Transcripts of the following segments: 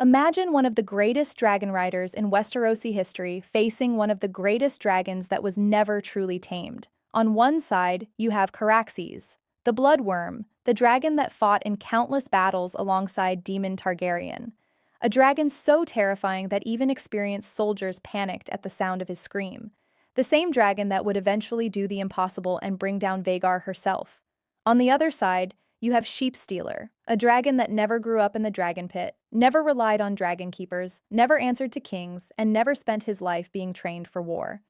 Imagine one of the greatest dragon riders in Westerosi history facing one of the greatest dragons that was never truly tamed. On one side, you have Caraxes, the Blood Wyrm, the dragon that fought in countless battles alongside Daemon Targaryen. A dragon so terrifying that even experienced soldiers panicked at the sound of his scream. The same dragon that would eventually do the impossible and bring down Vhagar herself. On the other side, you have Sheepstealer, a dragon that never grew up in the dragon pit, never relied on dragon keepers, never answered to kings, and never spent his life being trained for war.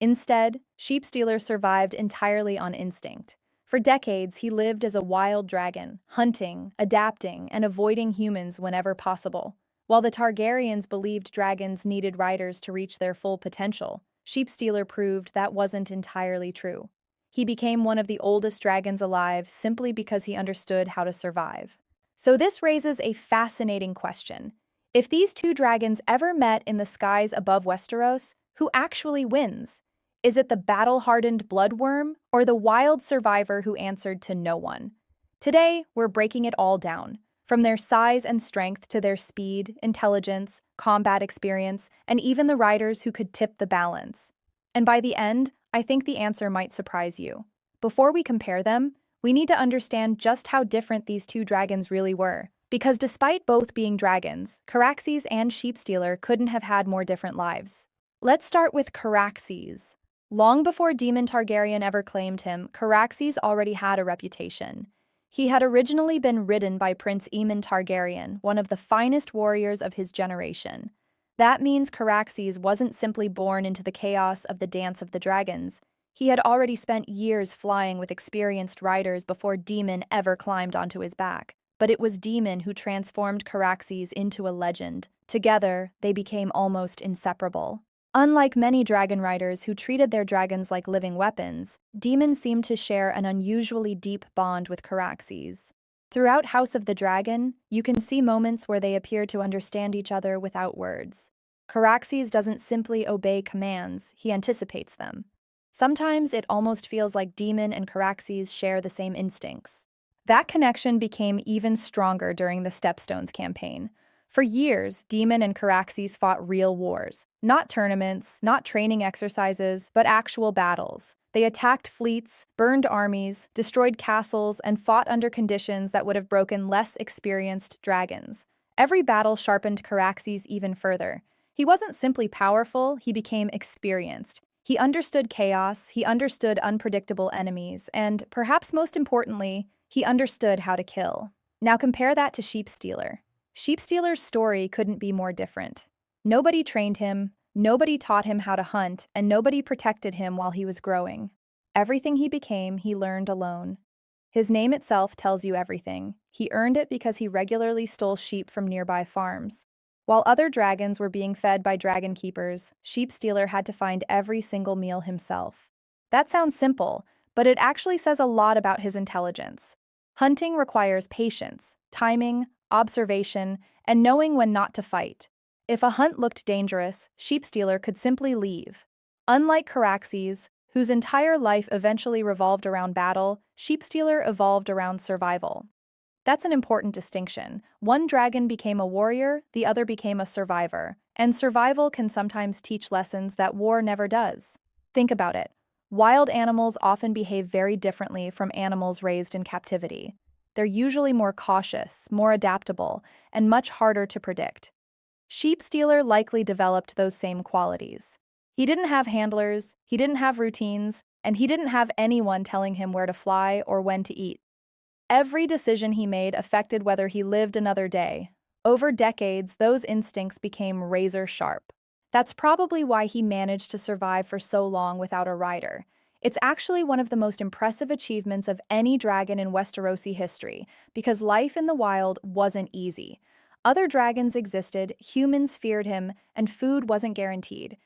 Instead, Sheepstealer survived entirely on instinct. For decades, he lived as a wild dragon, hunting, adapting, and avoiding humans whenever possible. While the Targaryens believed dragons needed riders to reach their full potential, Sheepstealer proved that wasn't entirely true. He became one of the oldest dragons alive simply because he understood how to survive. So this raises a fascinating question. If these two dragons ever met in the skies above Westeros, who actually wins? Is it the battle-hardened Blood Wyrm or the wild survivor who answered to no one? Today, we're breaking it all down, from their size and strength to their speed, intelligence, combat experience, and even the riders who could tip the balance. And by the end, I think the answer might surprise you. Before we compare them, we need to understand just how different these two dragons really were. Because despite both being dragons, Caraxes and Sheepstealer couldn't have had more different lives. Let's start with Caraxes. Long before Daemon Targaryen ever claimed him, Caraxes already had a reputation. He had originally been ridden by Prince Daemon Targaryen, one of the finest warriors of his generation. That means Caraxes wasn't simply born into the chaos of the Dance of the Dragons. He had already spent years flying with experienced riders before Daemon ever climbed onto his back. But it was Daemon who transformed Caraxes into a legend. Together, they became almost inseparable. Unlike many dragon riders who treated their dragons like living weapons, Daemon seemed to share an unusually deep bond with Caraxes. Throughout House of the Dragon, you can see moments where they appear to understand each other without words. Caraxes doesn't simply obey commands, he anticipates them. Sometimes it almost feels like Daemon and Caraxes share the same instincts. That connection became even stronger during the Stepstones campaign. For years, Daemon and Caraxes fought real wars. Not tournaments, not training exercises, but actual battles. They attacked fleets, burned armies, destroyed castles, and fought under conditions that would have broken less experienced dragons. Every battle sharpened Caraxes even further. He wasn't simply powerful, he became experienced. He understood chaos, he understood unpredictable enemies, and, perhaps most importantly, he understood how to kill. Now compare that to Sheepstealer. Sheepstealer's story couldn't be more different. Nobody trained him, nobody taught him how to hunt, and nobody protected him while he was growing. Everything he became, he learned alone. His name itself tells you everything. He earned it because he regularly stole sheep from nearby farms. While other dragons were being fed by dragon keepers, Sheepstealer had to find every single meal himself. That sounds simple, but it actually says a lot about his intelligence. Hunting requires patience, timing, observation, and knowing when not to fight. If a hunt looked dangerous, Sheepstealer could simply leave. Unlike Caraxes, whose entire life eventually revolved around battle, Sheepstealer evolved around survival. That's an important distinction. One dragon became a warrior, the other became a survivor. And survival can sometimes teach lessons that war never does. Think about it. Wild animals often behave very differently from animals raised in captivity. They're usually more cautious, more adaptable, and much harder to predict. Sheepstealer likely developed those same qualities. He didn't have handlers, he didn't have routines, and he didn't have anyone telling him where to fly or when to eat. Every decision he made affected whether he lived another day. Over decades, those instincts became razor sharp. That's probably why he managed to survive for so long without a rider. It's actually one of the most impressive achievements of any dragon in Westerosi history, because life in the wild wasn't easy. Other dragons existed, humans feared him, and food wasn't guaranteed.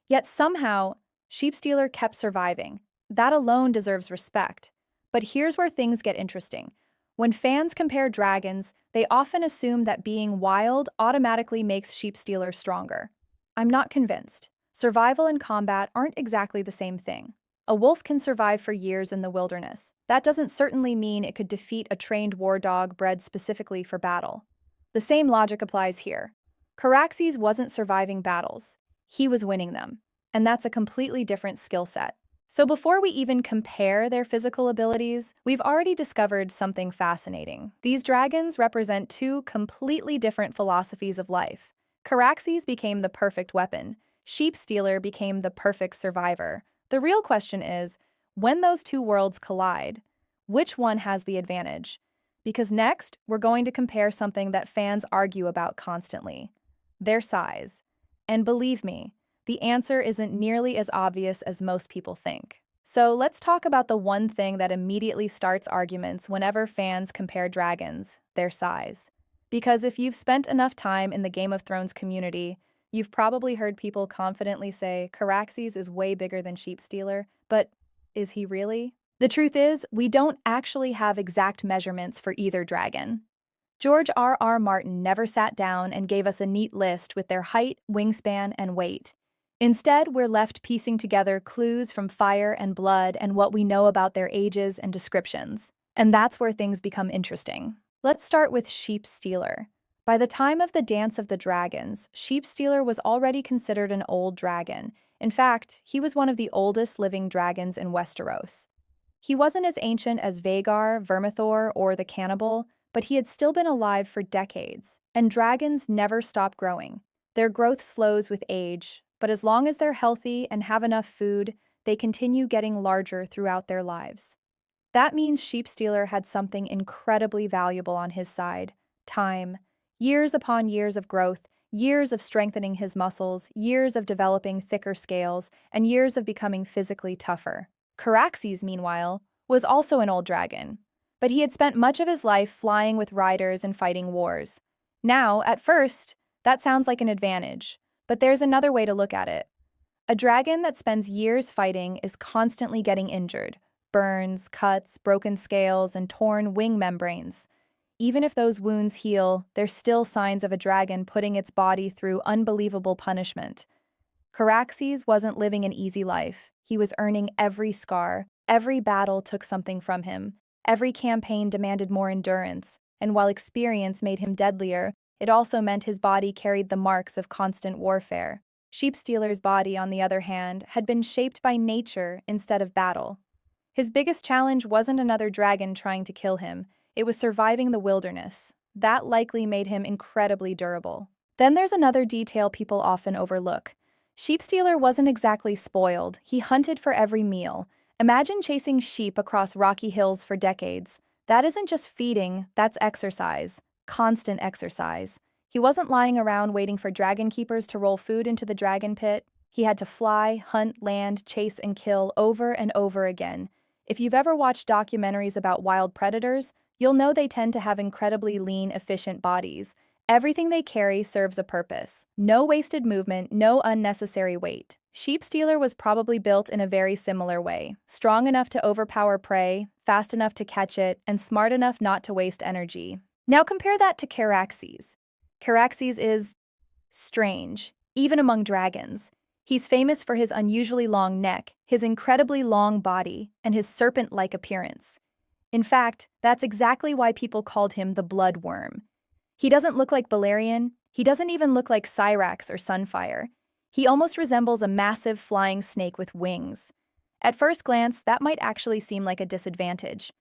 Yet somehow, Sheepstealer kept surviving. That alone deserves respect. But here's where things get interesting. When fans compare dragons, they often assume that being wild automatically makes Sheepstealer stronger. I'm not convinced. Survival and combat aren't exactly the same thing. A wolf can survive for years in the wilderness. That doesn't certainly mean it could defeat a trained war dog bred specifically for battle. The same logic applies here. Caraxes wasn't surviving battles. He was winning them. And that's a completely different skill set. So before we even compare their physical abilities, we've already discovered something fascinating. These dragons represent two completely different philosophies of life. Caraxes became the perfect weapon. Sheepstealer became the perfect survivor. The real question is, when those two worlds collide, which one has the advantage? Because next, we're going to compare something that fans argue about constantly: their size. And believe me, the answer isn't nearly as obvious as most people think. So let's talk about the one thing that immediately starts arguments whenever fans compare dragons: their size. Because if you've spent enough time in the Game of Thrones community, you've probably heard people confidently say Caraxes is way bigger than Sheepstealer, but is he really? The truth is, we don't actually have exact measurements for either dragon. George R.R. Martin never sat down and gave us a neat list with their height, wingspan, and weight. Instead, we're left piecing together clues from Fire and Blood and what we know about their ages and descriptions. And that's where things become interesting. Let's start with Sheepstealer. By the time of the Dance of the Dragons, Sheepstealer was already considered an old dragon. In fact, he was one of the oldest living dragons in Westeros. He wasn't as ancient as Vhagar, Vermithor, or the Cannibal, but he had still been alive for decades. And dragons never stop growing. Their growth slows with age, but as long as they're healthy and have enough food, they continue getting larger throughout their lives. That means Sheepstealer had something incredibly valuable on his side: time. Years upon years of growth, years of strengthening his muscles, years of developing thicker scales, and years of becoming physically tougher. Caraxes, meanwhile, was also an old dragon, but he had spent much of his life flying with riders and fighting wars. Now, at first, that sounds like an advantage, but there's another way to look at it. A dragon that spends years fighting is constantly getting injured: burns, cuts, broken scales, and torn wing membranes. Even if those wounds heal, there's still signs of a dragon putting its body through unbelievable punishment. Caraxes wasn't living an easy life. He was earning every scar. Every battle took something from him. Every campaign demanded more endurance, and while experience made him deadlier, it also meant his body carried the marks of constant warfare. Sheepstealer's body, on the other hand, had been shaped by nature instead of battle. His biggest challenge wasn't another dragon trying to kill him. It was surviving the wilderness. That likely made him incredibly durable. Then there's another detail people often overlook. Sheepstealer wasn't exactly spoiled. He hunted for every meal. Imagine chasing sheep across rocky hills for decades. That isn't just feeding, that's exercise. Constant exercise. He wasn't lying around waiting for dragon keepers to roll food into the dragon pit. He had to fly, hunt, land, chase, and kill over and over again. If you've ever watched documentaries about wild predators, you'll know they tend to have incredibly lean, efficient bodies. Everything they carry serves a purpose. No wasted movement, no unnecessary weight. Sheepstealer was probably built in a very similar way: strong enough to overpower prey, fast enough to catch it, and smart enough not to waste energy. Now compare that to Caraxes. Caraxes is strange, even among dragons. He's famous for his unusually long neck, his incredibly long body, and his serpent-like appearance. In fact, that's exactly why people called him the Blood Wyrm. He doesn't look like Balerion. He doesn't even look like Caraxes or Sunfire. He almost resembles a massive flying snake with wings. At first glance, that might actually seem like a disadvantage.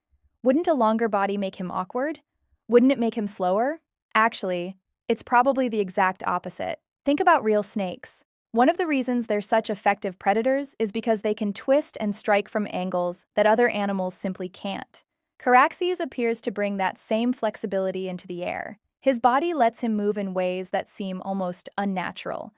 Wouldn't a longer body make him awkward? Wouldn't it make him slower? Actually, it's probably the exact opposite. Think about real snakes. One of the reasons they're such effective predators is because they can twist and strike from angles that other animals simply can't. Caraxes appears to bring that same flexibility into the air. His body lets him move in ways that seem almost unnatural.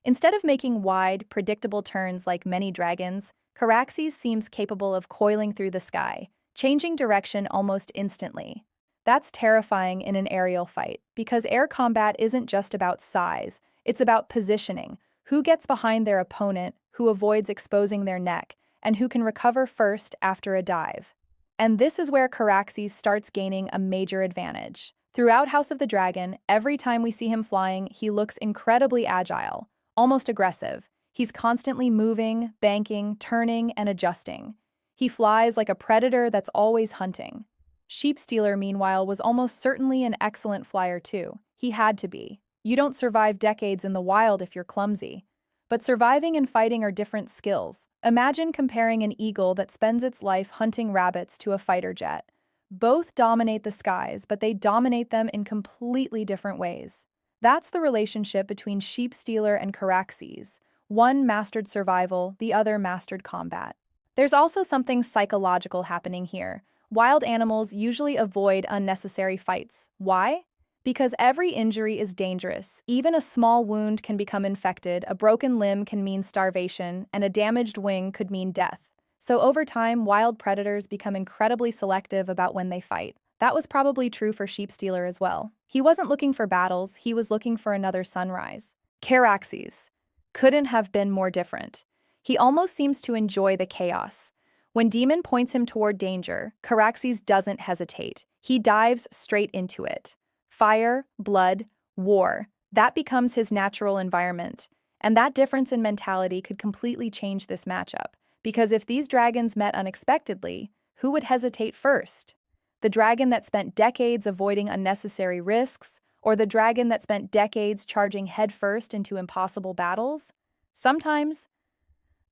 Instead of making wide, predictable turns like many dragons, Caraxes seems capable of coiling through the sky, changing direction almost instantly. That's terrifying in an aerial fight, because air combat isn't just about size, it's about positioning: who gets behind their opponent, who avoids exposing their neck, and who can recover first after a dive. And this is where Caraxes starts gaining a major advantage. Throughout House of the Dragon, every time we see him flying, he looks incredibly agile, almost aggressive. He's constantly moving, banking, turning, and adjusting. He flies like a predator that's always hunting. Sheepstealer, meanwhile, was almost certainly an excellent flyer too. He had to be. You don't survive decades in the wild if you're clumsy. But surviving and fighting are different skills. Imagine comparing an eagle that spends its life hunting rabbits to a fighter jet. Both dominate the skies, but they dominate them in completely different ways. That's the relationship between Sheepstealer and Caraxes. One mastered survival, the other mastered combat. There's also something psychological happening here. Wild animals usually avoid unnecessary fights. Why? Because every injury is dangerous. Even a small wound can become infected, a broken limb can mean starvation, and a damaged wing could mean death. So over time, wild predators become incredibly selective about when they fight. That was probably true for Sheepstealer as well. He wasn't looking for battles, he was looking for another sunrise. Caraxes couldn't have been more different. He almost seems to enjoy the chaos. When Daemon points him toward danger, Caraxes doesn't hesitate. He dives straight into it. Fire, blood, war. That becomes his natural environment. And that difference in mentality could completely change this matchup. Because if these dragons met unexpectedly, who would hesitate first? The dragon that spent decades avoiding unnecessary risks, or the dragon that spent decades charging headfirst into impossible battles? Sometimes,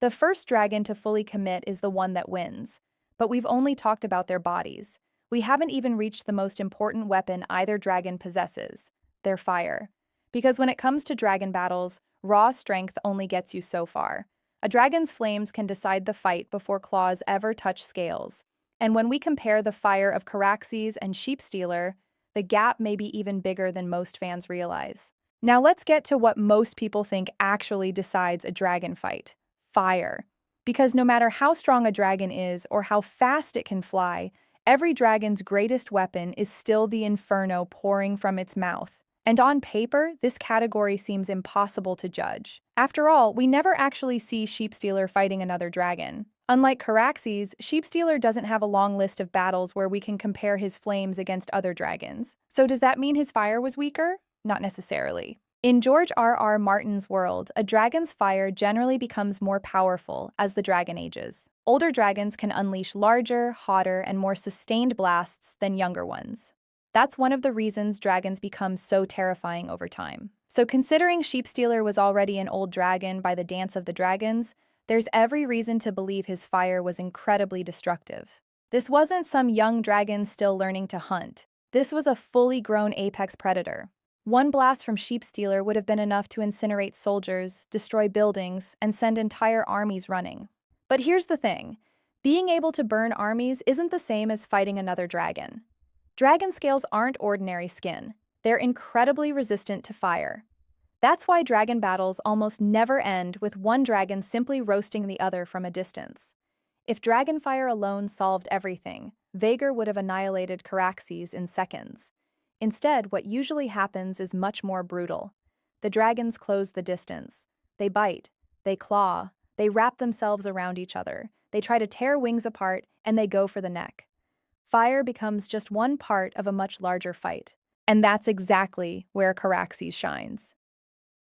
the first dragon to fully commit is the one that wins. But we've only talked about their bodies. We haven't even reached the most important weapon either dragon possesses, their fire. Because when it comes to dragon battles, raw strength only gets you so far. A dragon's flames can decide the fight before claws ever touch scales. And when we compare the fire of Caraxes and Sheepstealer, the gap may be even bigger than most fans realize. Now let's get to what most people think actually decides a dragon fight. Fire. Because no matter how strong a dragon is or how fast it can fly, every dragon's greatest weapon is still the inferno pouring from its mouth. And on paper, this category seems impossible to judge. After all, we never actually see Sheepstealer fighting another dragon. Unlike Caraxes, Sheepstealer doesn't have a long list of battles where we can compare his flames against other dragons. So does that mean his fire was weaker? Not necessarily. In George R.R. Martin's world, a dragon's fire generally becomes more powerful as the dragon ages. Older dragons can unleash larger, hotter, and more sustained blasts than younger ones. That's one of the reasons dragons become so terrifying over time. So considering Sheepstealer was already an old dragon by the Dance of the Dragons, there's every reason to believe his fire was incredibly destructive. This wasn't some young dragon still learning to hunt. This was a fully grown apex predator. One blast from Sheepstealer would have been enough to incinerate soldiers, destroy buildings, and send entire armies running. But here's the thing. Being able to burn armies isn't the same as fighting another dragon. Dragon scales aren't ordinary skin. They're incredibly resistant to fire. That's why dragon battles almost never end with one dragon simply roasting the other from a distance. If dragon fire alone solved everything, Vhagar would have annihilated Caraxes in seconds. Instead, what usually happens is much more brutal. The dragons close the distance. They bite, they claw, they wrap themselves around each other, they try to tear wings apart, and they go for the neck. Fire becomes just one part of a much larger fight. And that's exactly where Caraxes shines.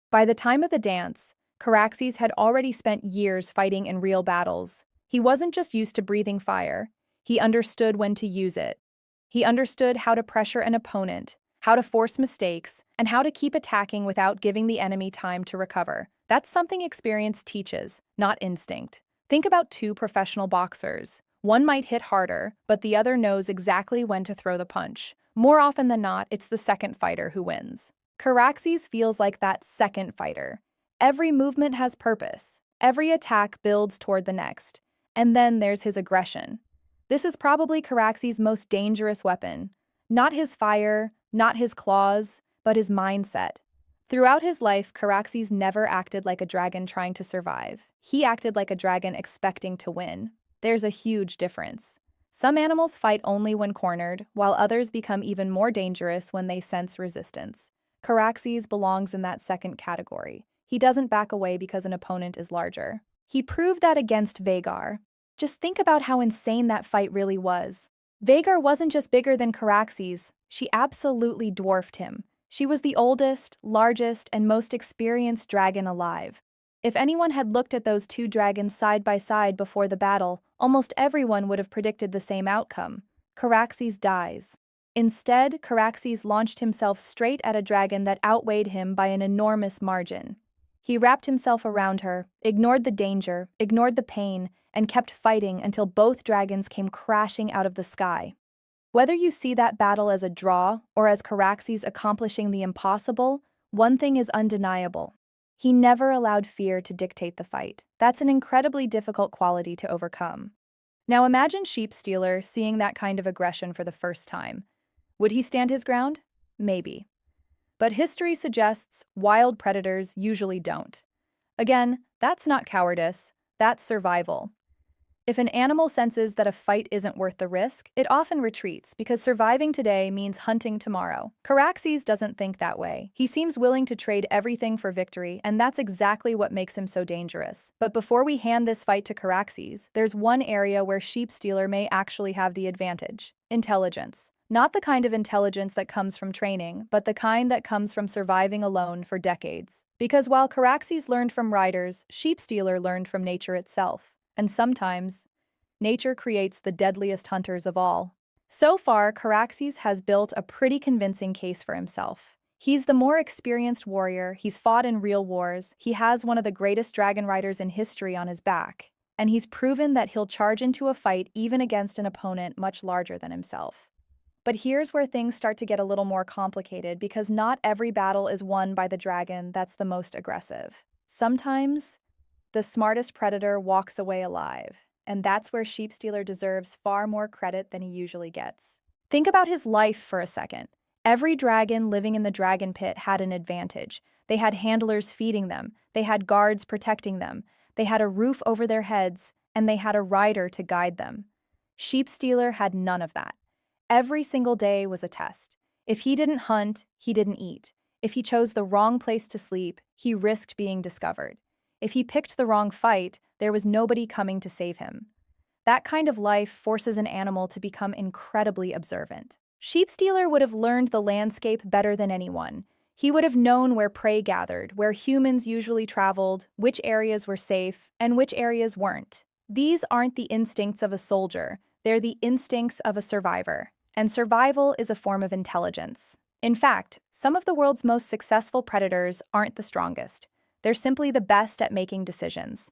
By the time of the dance, Caraxes had already spent years fighting in real battles. He wasn't just used to breathing fire, he understood when to use it. He understood how to pressure an opponent, how to force mistakes, and how to keep attacking without giving the enemy time to recover. That's something experience teaches, not instinct. Think about two professional boxers. One might hit harder, but the other knows exactly when to throw the punch. More often than not, it's the second fighter who wins. Caraxes feels like that second fighter. Every movement has purpose. Every attack builds toward the next. And then there's his aggression. This is probably Caraxes' most dangerous weapon. Not his fire, not his claws, but his mindset. Throughout his life, Caraxes never acted like a dragon trying to survive. He acted like a dragon expecting to win. There's a huge difference. Some animals fight only when cornered, while others become even more dangerous when they sense resistance. Caraxes belongs in that second category. He doesn't back away because an opponent is larger. He proved that against Vhagar. Just think about how insane that fight really was. Vhagar wasn't just bigger than Caraxes, she absolutely dwarfed him. She was the oldest, largest, and most experienced dragon alive. If anyone had looked at those two dragons side by side before the battle, almost everyone would have predicted the same outcome. Caraxes dies. Instead, Caraxes launched himself straight at a dragon that outweighed him by an enormous margin. He wrapped himself around her, ignored the danger, ignored the pain, and kept fighting until both dragons came crashing out of the sky. Whether you see that battle as a draw or as Caraxes accomplishing the impossible, one thing is undeniable. He never allowed fear to dictate the fight. That's an incredibly difficult quality to overcome. Now imagine Sheepstealer seeing that kind of aggression for the first time. Would he stand his ground? Maybe. But history suggests wild predators usually don't. Again, that's not cowardice, that's survival. If an animal senses that a fight isn't worth the risk, it often retreats because surviving today means hunting tomorrow. Caraxes doesn't think that way. He seems willing to trade everything for victory, and that's exactly what makes him so dangerous. But before we hand this fight to Caraxes, there's one area where Sheepstealer may actually have the advantage: intelligence. Not the kind of intelligence that comes from training, but the kind that comes from surviving alone for decades. Because while Caraxes learned from riders, Sheepstealer learned from nature itself. And sometimes, nature creates the deadliest hunters of all. So far, Caraxes has built a pretty convincing case for himself. He's the more experienced warrior, he's fought in real wars, he has one of the greatest dragon riders in history on his back, and he's proven that he'll charge into a fight even against an opponent much larger than himself. But here's where things start to get a little more complicated, because not every battle is won by the dragon that's the most aggressive. Sometimes, the smartest predator walks away alive, and that's where Sheepstealer deserves far more credit than he usually gets. Think about his life for a second. Every dragon living in the dragon pit had an advantage. They had handlers feeding them, they had guards protecting them, they had a roof over their heads, and they had a rider to guide them. Sheepstealer had none of that. Every single day was a test. If he didn't hunt, he didn't eat. If he chose the wrong place to sleep, he risked being discovered. If he picked the wrong fight, there was nobody coming to save him. That kind of life forces an animal to become incredibly observant. Sheepstealer would have learned the landscape better than anyone. He would have known where prey gathered, where humans usually traveled, which areas were safe, and which areas weren't. These aren't the instincts of a soldier, they're the instincts of a survivor. And survival is a form of intelligence. In fact, some of the world's most successful predators aren't the strongest. They're simply the best at making decisions.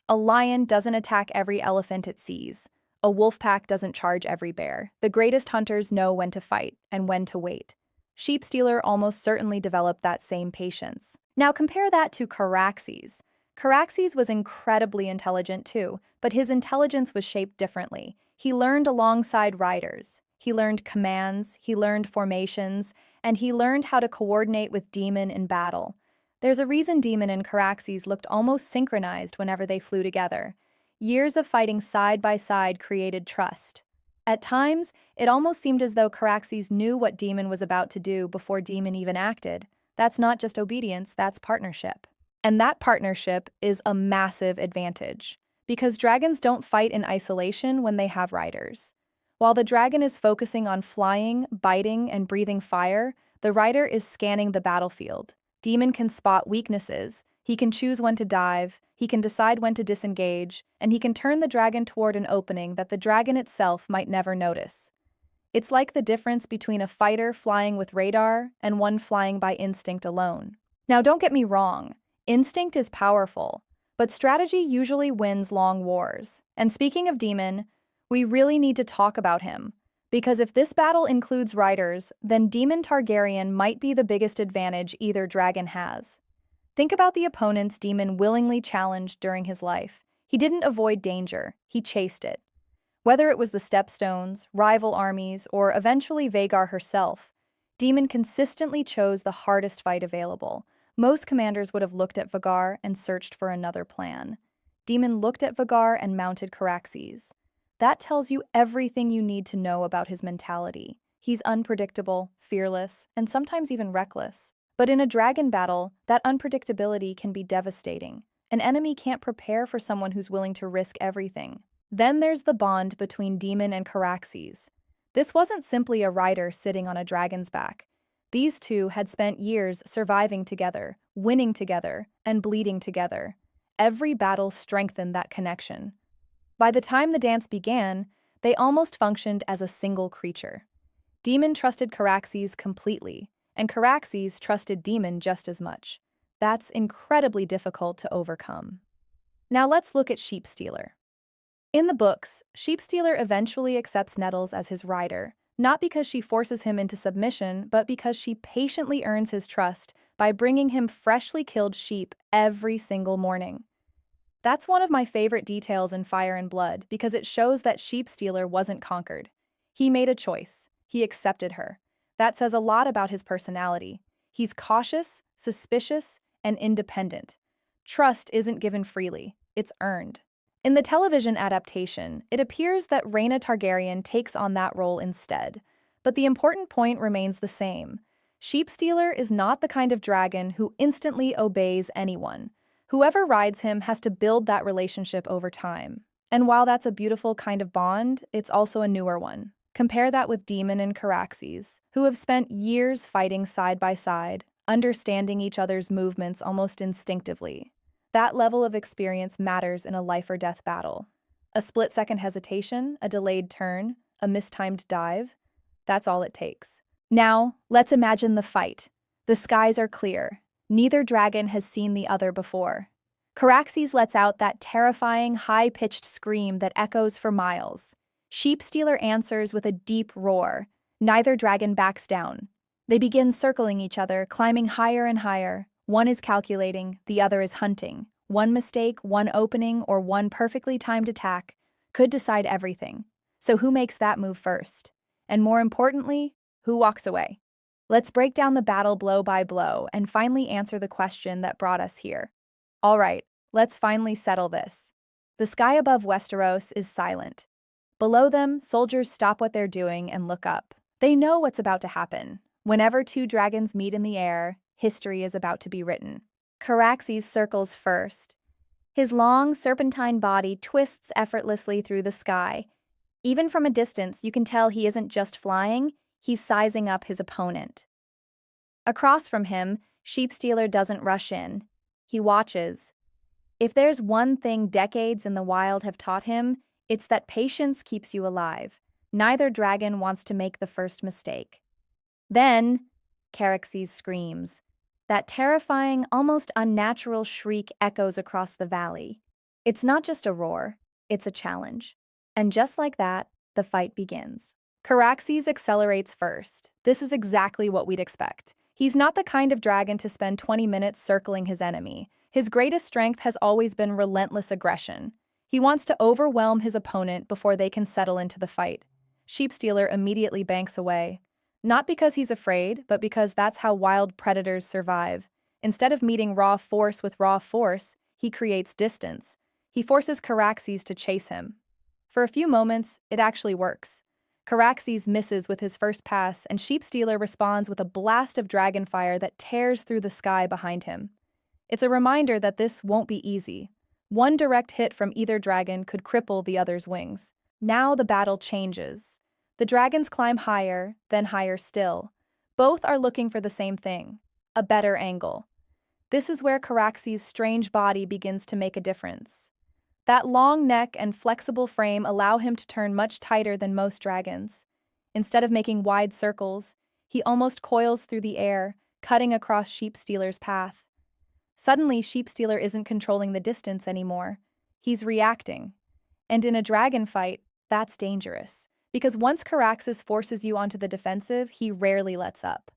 A lion doesn't attack every elephant it sees. A wolf pack doesn't charge every bear. The greatest hunters know when to fight and when to wait. Sheepstealer almost certainly developed that same patience. Now compare that to Caraxes. Caraxes was incredibly intelligent too, but his intelligence was shaped differently. He learned alongside riders. He learned commands, he learned formations, and he learned how to coordinate with Daemon in battle. There's a reason Daemon and Caraxes looked almost synchronized whenever they flew together. Years of fighting side by side created trust. At times, it almost seemed as though Caraxes knew what Daemon was about to do before Daemon even acted. That's not just obedience, that's partnership. And that partnership is a massive advantage, because dragons don't fight in isolation when they have riders. While the dragon is focusing on flying, biting, and breathing fire, the rider is scanning the battlefield. Daemon can spot weaknesses, he can choose when to dive, he can decide when to disengage, and he can turn the dragon toward an opening that the dragon itself might never notice. It's like the difference between a fighter flying with radar and one flying by instinct alone. Now don't get me wrong, instinct is powerful, but strategy usually wins long wars. And speaking of Daemon, we really need to talk about him. Because if this battle includes riders, then Daemon Targaryen might be the biggest advantage either dragon has. Think about the opponents Daemon willingly challenged during his life. He didn't avoid danger, he chased it. Whether it was the Stepstones, rival armies, or eventually Vhagar herself, Daemon consistently chose the hardest fight available. Most commanders would have looked at Vhagar and searched for another plan. Daemon looked at Vhagar and mounted Caraxes. That tells you everything you need to know about his mentality. He's unpredictable, fearless, and sometimes even reckless. But in a dragon battle, that unpredictability can be devastating. An enemy can't prepare for someone who's willing to risk everything. Then there's the bond between Daemon and Caraxes. This wasn't simply a rider sitting on a dragon's back. These two had spent years surviving together, winning together, and bleeding together. Every battle strengthened that connection. By the time the dance began, they almost functioned as a single creature. Daemon trusted Caraxes completely, and Caraxes trusted Daemon just as much. That's incredibly difficult to overcome. Now let's look at Sheepstealer. In the books, Sheepstealer eventually accepts Nettles as his rider, not because she forces him into submission, but because she patiently earns his trust by bringing him freshly killed sheep every single morning. That's one of my favorite details in Fire and Blood because it shows that Sheepstealer wasn't conquered. He made a choice. He accepted her. That says a lot about his personality. He's cautious, suspicious, and independent. Trust isn't given freely, it's earned. In the television adaptation, it appears that Rhaena Targaryen takes on that role instead. But the important point remains the same. Sheepstealer is not the kind of dragon who instantly obeys anyone. Whoever rides him has to build that relationship over time. And while that's a beautiful kind of bond, it's also a newer one. Compare that with Daemon and Caraxes, who have spent years fighting side by side, understanding each other's movements almost instinctively. That level of experience matters in a life-or-death battle. A split-second hesitation, a delayed turn, a mistimed dive, that's all it takes. Now, let's imagine the fight. The skies are clear. Neither dragon has seen the other before. Caraxes lets out that terrifying, high-pitched scream that echoes for miles. Sheepstealer answers with a deep roar. Neither dragon backs down. They begin circling each other, climbing higher and higher. One is calculating, the other is hunting. One mistake, one opening, or one perfectly timed attack could decide everything. So who makes that move first? And more importantly, who walks away? Let's break down the battle blow by blow and finally answer the question that brought us here. All right, let's finally settle this. The sky above Westeros is silent. Below them, soldiers stop what they're doing and look up. They know what's about to happen. Whenever two dragons meet in the air, history is about to be written. Caraxes circles first. His long, serpentine body twists effortlessly through the sky. Even from a distance, you can tell he isn't just flying, he's sizing up his opponent. Across from him, Sheepstealer doesn't rush in. He watches. If there's one thing decades in the wild have taught him, it's that patience keeps you alive. Neither dragon wants to make the first mistake. Then, Caraxes screams. That terrifying, almost unnatural shriek echoes across the valley. It's not just a roar, it's a challenge. And just like that, the fight begins. Caraxes accelerates first. This is exactly what we'd expect. He's not the kind of dragon to spend 20 minutes circling his enemy. His greatest strength has always been relentless aggression. He wants to overwhelm his opponent before they can settle into the fight. Sheepstealer immediately banks away. Not because he's afraid, but because that's how wild predators survive. Instead of meeting raw force with raw force, he creates distance. He forces Caraxes to chase him. For a few moments, it actually works. Caraxes misses with his first pass, and Sheepstealer responds with a blast of dragonfire that tears through the sky behind him. It's a reminder that this won't be easy. One direct hit from either dragon could cripple the other's wings. Now the battle changes. The dragons climb higher, then higher still. Both are looking for the same thing, a better angle. This is where Caraxes' strange body begins to make a difference. That long neck and flexible frame allow him to turn much tighter than most dragons. Instead of making wide circles, he almost coils through the air, cutting across Sheepstealer's path. Suddenly, Sheepstealer isn't controlling the distance anymore. He's reacting. And in a dragon fight, that's dangerous. Because once Caraxes forces you onto the defensive, he rarely lets up.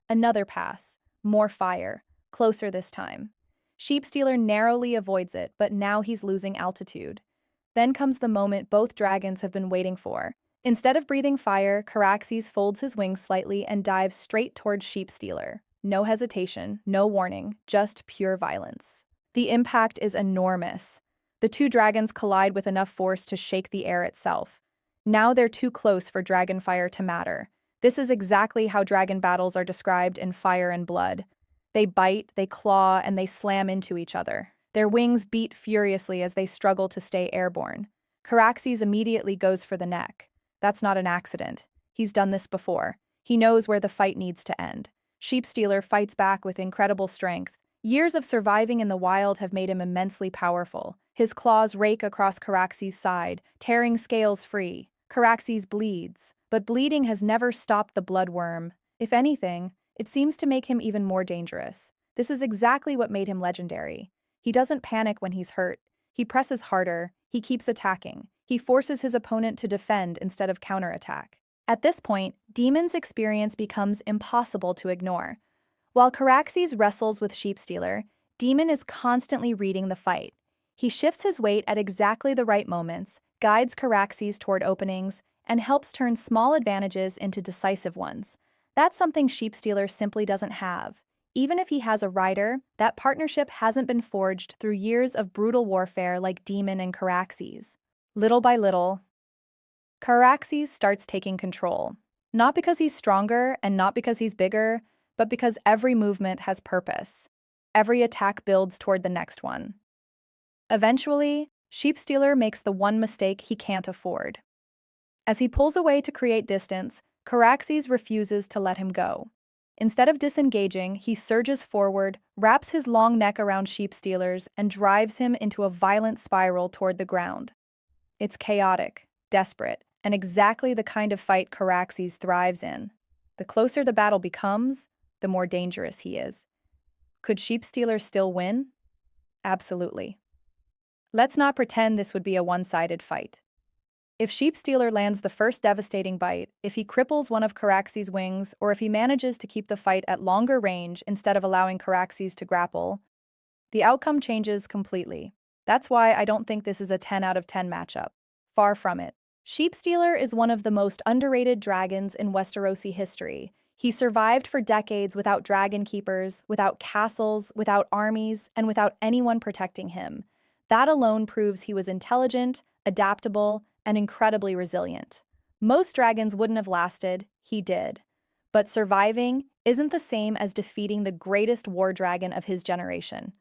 Another pass. More fire. Closer this time. Sheepstealer narrowly avoids it, but now he's losing altitude. Then comes the moment both dragons have been waiting for. Instead of breathing fire, Caraxes folds his wings slightly and dives straight towards Sheepstealer. No hesitation, no warning, just pure violence. The impact is enormous. The two dragons collide with enough force to shake the air itself. Now they're too close for dragonfire to matter. This is exactly how dragon battles are described in Fire and Blood. They bite, they claw, and they slam into each other. Their wings beat furiously as they struggle to stay airborne. Caraxes immediately goes for the neck. That's not an accident. He's done this before. He knows where the fight needs to end. Sheepstealer fights back with incredible strength. Years of surviving in the wild have made him immensely powerful. His claws rake across Caraxes' side, tearing scales free. Caraxes bleeds, but bleeding has never stopped the Blood Wyrm. If anything, it seems to make him even more dangerous. This is exactly what made him legendary. He doesn't panic when he's hurt. He presses harder, he keeps attacking. He forces his opponent to defend instead of counterattack. At this point, Daemon's experience becomes impossible to ignore. While Caraxes wrestles with Sheepstealer, Daemon is constantly reading the fight. He shifts his weight at exactly the right moments, guides Caraxes toward openings, and helps turn small advantages into decisive ones. That's something Sheepstealer simply doesn't have. Even if he has a rider, that partnership hasn't been forged through years of brutal warfare like Daemon and Caraxes. Little by little, Caraxes starts taking control. Not because he's stronger and not because he's bigger, but because every movement has purpose. Every attack builds toward the next one. Eventually, Sheepstealer makes the one mistake he can't afford. As he pulls away to create distance, Caraxes refuses to let him go. Instead of disengaging, he surges forward, wraps his long neck around Sheepstealer's, and drives him into a violent spiral toward the ground. It's chaotic, desperate, and exactly the kind of fight Caraxes thrives in. The closer the battle becomes, the more dangerous he is. Could Sheepstealer still win? Absolutely. Let's not pretend this would be a one-sided fight. If Sheepstealer lands the first devastating bite, if he cripples one of Caraxes' wings, or if he manages to keep the fight at longer range instead of allowing Caraxes to grapple, the outcome changes completely. That's why I don't think this is a 10 out of 10 matchup. Far from it. Sheepstealer is one of the most underrated dragons in Westerosi history. He survived for decades without dragon keepers, without castles, without armies, and without anyone protecting him. That alone proves he was intelligent, adaptable, and incredibly resilient. Most dragons wouldn't have lasted, he did. But surviving isn't the same as defeating the greatest war dragon of his generation.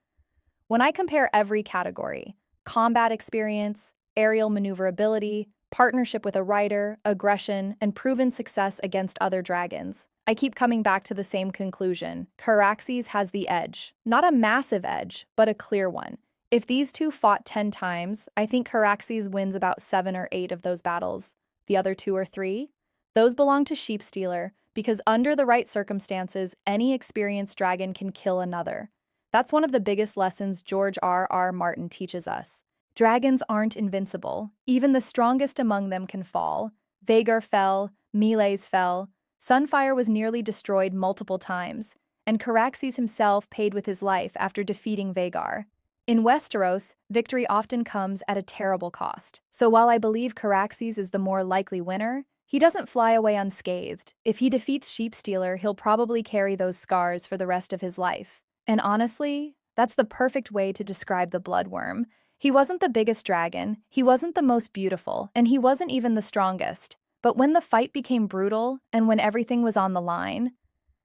When I compare every category, combat experience, aerial maneuverability, partnership with a rider, aggression, and proven success against other dragons, I keep coming back to the same conclusion. Caraxes has the edge. Not a massive edge, but a clear one. If these two fought 10 times, I think Caraxes wins about 7 or 8 of those battles. The other 2 or 3? Those belong to Sheepstealer, because under the right circumstances, any experienced dragon can kill another. That's one of the biggest lessons George R.R. Martin teaches us. Dragons aren't invincible. Even the strongest among them can fall. Vhagar fell, Meleys fell. Sunfire was nearly destroyed multiple times, and Caraxes himself paid with his life after defeating Vhagar. In Westeros, victory often comes at a terrible cost. So while I believe Caraxes is the more likely winner, he doesn't fly away unscathed. If he defeats Sheepstealer, he'll probably carry those scars for the rest of his life. And honestly, that's the perfect way to describe the Blood Wyrm. He wasn't the biggest dragon, he wasn't the most beautiful, and he wasn't even the strongest. But when the fight became brutal, and when everything was on the line,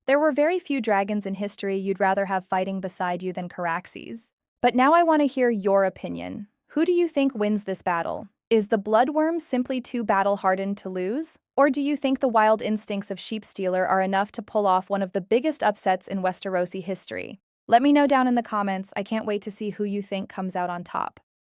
there were very few dragons in history you'd rather have fighting beside you than Caraxes. But now I want to hear your opinion. Who do you think wins this battle? Is the Blood Wyrm simply too battle-hardened to lose? Or do you think the wild instincts of Sheepstealer are enough to pull off one of the biggest upsets in Westerosi history? Let me know down in the comments. I can't wait to see who you think comes out on top.